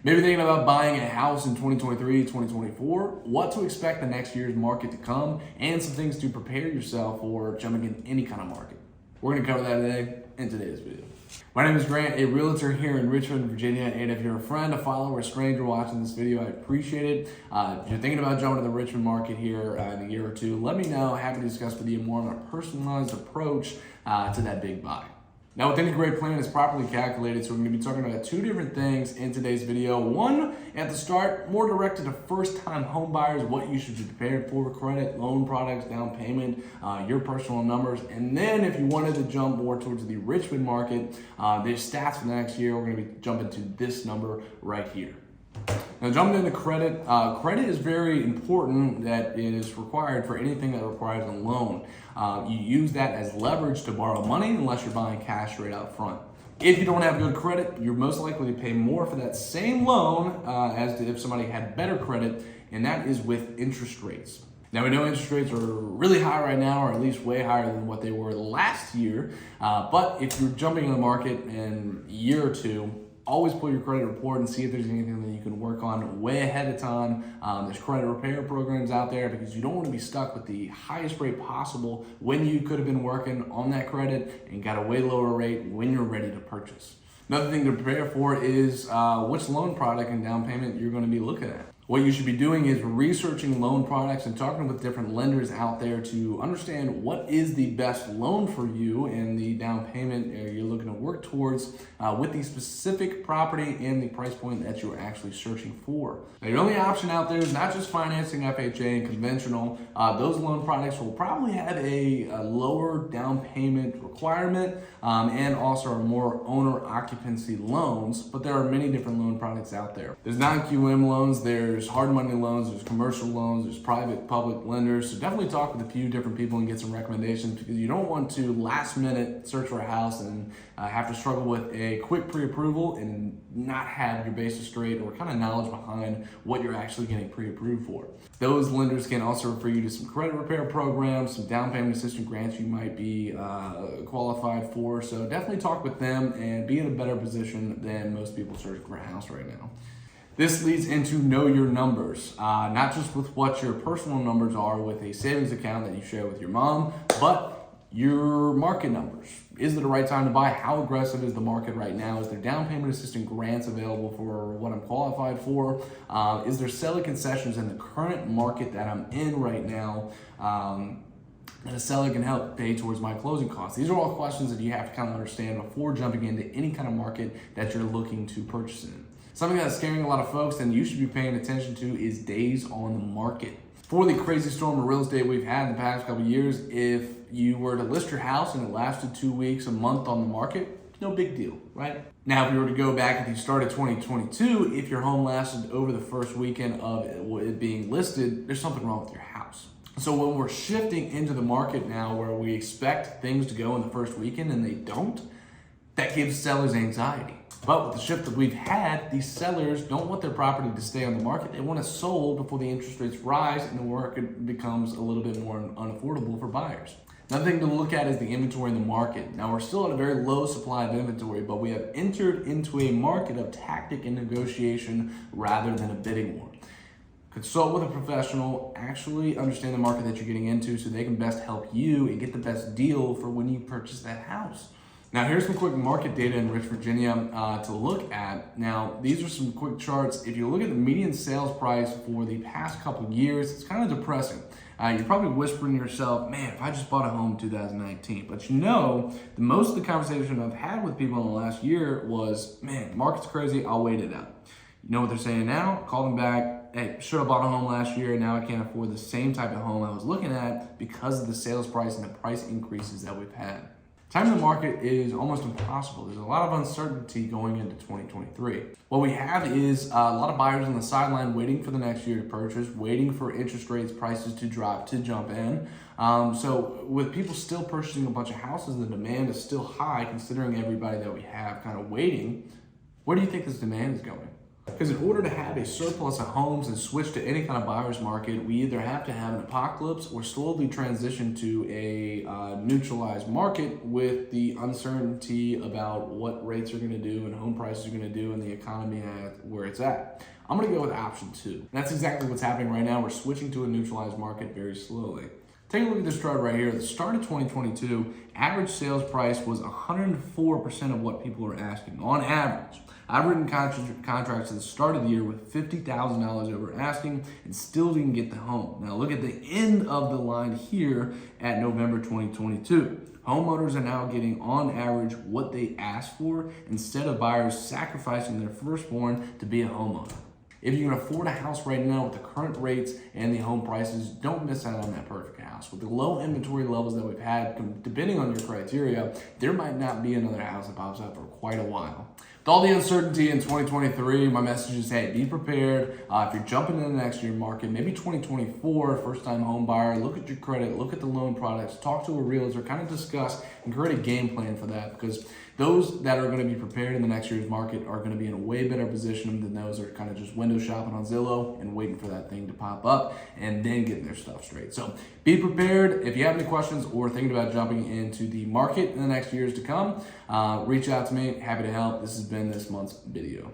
Maybe thinking about buying a house in 2023, 2024, what to expect the next year's market to come, and some things to prepare yourself for jumping in any kind of market. We're gonna cover that today in today's video. My name is Grant, a realtor here in Richmond, Virginia, and if you're a friend, a follower, a stranger watching this video, I appreciate it. If you're thinking about jumping to the Richmond market here in a year or two, let me know. Happy to discuss with you more on a personalized approach to that big buy. Now, with any great plan, it's properly calculated, so we're going to be talking about two different things in today's video. One, at the start, more directed to first-time home buyers, what you should be prepared for, credit, loan products, down payment, your personal numbers. And then if you wanted to jump more towards the Richmond market, the stats for the next year, we're going to be jumping to this number right here. Now, jumping into credit, credit is very important. That is required for anything that requires a loan. You use that as leverage to borrow money unless you're buying cash right out front. If you don't have good credit, you're most likely to pay more for that same loan as if somebody had better credit, and that is with interest rates. Now, we know interest rates are really high right now, or at least way higher than what they were last year. But if you're jumping in the market in a year or two, always pull your credit report and see if there's anything that you can work on way ahead of time. There's credit repair programs out there because you don't want to be stuck with the highest rate possible when you could have been working on that credit and got a way lower rate when you're ready to purchase. Another thing to prepare for is which loan product and down payment you're going to be looking at. What you should be doing is researching loan products and talking with different lenders out there to understand what is the best loan for you and the down payment you're looking to work towards with the specific property and the price point that you're actually searching for. Now, your only option out there is not just financing FHA and conventional. Those loan products will probably have a lower down payment requirement and also are more owner occupancy loans, but there are many different loan products out there. There's non-QM loans, there's hard money loans, there's commercial loans, there's private, public lenders. So definitely talk with a few different people and get some recommendations because you don't want to last minute search for a house and have to struggle with a quick pre-approval and not have your basis straight or kind of knowledge behind what you're actually getting pre-approved for. Those lenders can also refer you to some credit repair programs, some down payment assistance grants you might be qualified for. So definitely talk with them and be in a better position than most people searching for a house right now. This leads into know your numbers, not just with what your personal numbers are with a savings account that you share with your mom, but your market numbers. Is it the right time to buy? How aggressive is the market right now? Is there down payment assistance grants available for what I'm qualified for? Is there seller concessions in the current market that I'm in right now that a seller can help pay towards my closing costs? These are all questions that you have to kind of understand before jumping into any kind of market that you're looking to purchase in. Something that's scaring a lot of folks and you should be paying attention to is days on the market. For the crazy storm of real estate we've had in the past couple of years, if you were to list your house and it lasted 2 weeks, a month on the market, no big deal, right? Now, if you were to go back at the start of 2022, if your home lasted over the first weekend of it being listed, there's something wrong with your house. So when we're shifting into the market now where we expect things to go in the first weekend and they don't, that gives sellers anxiety. But with the shift that we've had, these sellers don't want their property to stay on the market. They want it sold before the interest rates rise and the market becomes a little bit more unaffordable for buyers. Another thing to look at is the inventory in the market. Now, we're still at a very low supply of inventory, but we have entered into a market of tactic and negotiation rather than a bidding war. Consult with a professional, actually understand the market that you're getting into so they can best help you and get the best deal for when you purchase that house. Now, here's some quick market data in Richmond, Virginia to look at. Now, these are some quick charts. If you look at the median sales price for the past couple of years, it's kind of depressing. You're probably whispering to yourself, man, if I just bought a home in 2019. But you know, most of the conversation I've had with people in the last year was, man, the market's crazy, I'll wait it out. You know what they're saying now? Call them back. Hey, should have bought a home last year. Now I can't afford the same type of home I was looking at because of the sales price and the price increases that we've had. Time in the market is almost impossible. There's a lot of uncertainty going into 2023. What we have is a lot of buyers on the sideline waiting for the next year to purchase, waiting for interest rates, prices to drop, to jump in. So with people still purchasing a bunch of houses, the demand is still high considering everybody that we have kind of waiting. Where do you think this demand is going? Because in order to have a surplus of homes and switch to any kind of buyer's market, we either have to have an apocalypse or slowly transition to a neutralized market with the uncertainty about what rates are going to do and home prices are going to do and the economy at where it's at. I'm going to go with option 2. And that's exactly what's happening right now. We're switching to a neutralized market very slowly. Take a look at this chart right here. At the start of 2022, average sales price was 104% of what people are asking on average. I've written contracts at the start of the year with $50,000 over asking and still didn't get the home. Now look at the end of the line here at November 2022. Homeowners are now getting on average what they asked for instead of buyers sacrificing their firstborn to be a homeowner. If you can afford a house right now with the current rates and the home prices, don't miss out on that perfect house. With the low inventory levels that we've had, depending on your criteria, there might not be another house that pops up for quite a while. With all the uncertainty in 2023, my message is, hey, be prepared. If you're jumping into the next year market, maybe 2024, first-time home buyer, look at your credit, look at the loan products, talk to a realtor, kind of discuss and create a game plan for that, because those that are going to be prepared in the next year's market are going to be in a way better position than those that are kind of just window shopping on Zillow and waiting for that thing to pop up and then getting their stuff straight. So be prepared. If you have any questions or thinking about jumping into the market in the next years to come, reach out to me. Happy to help. This has been this month's video.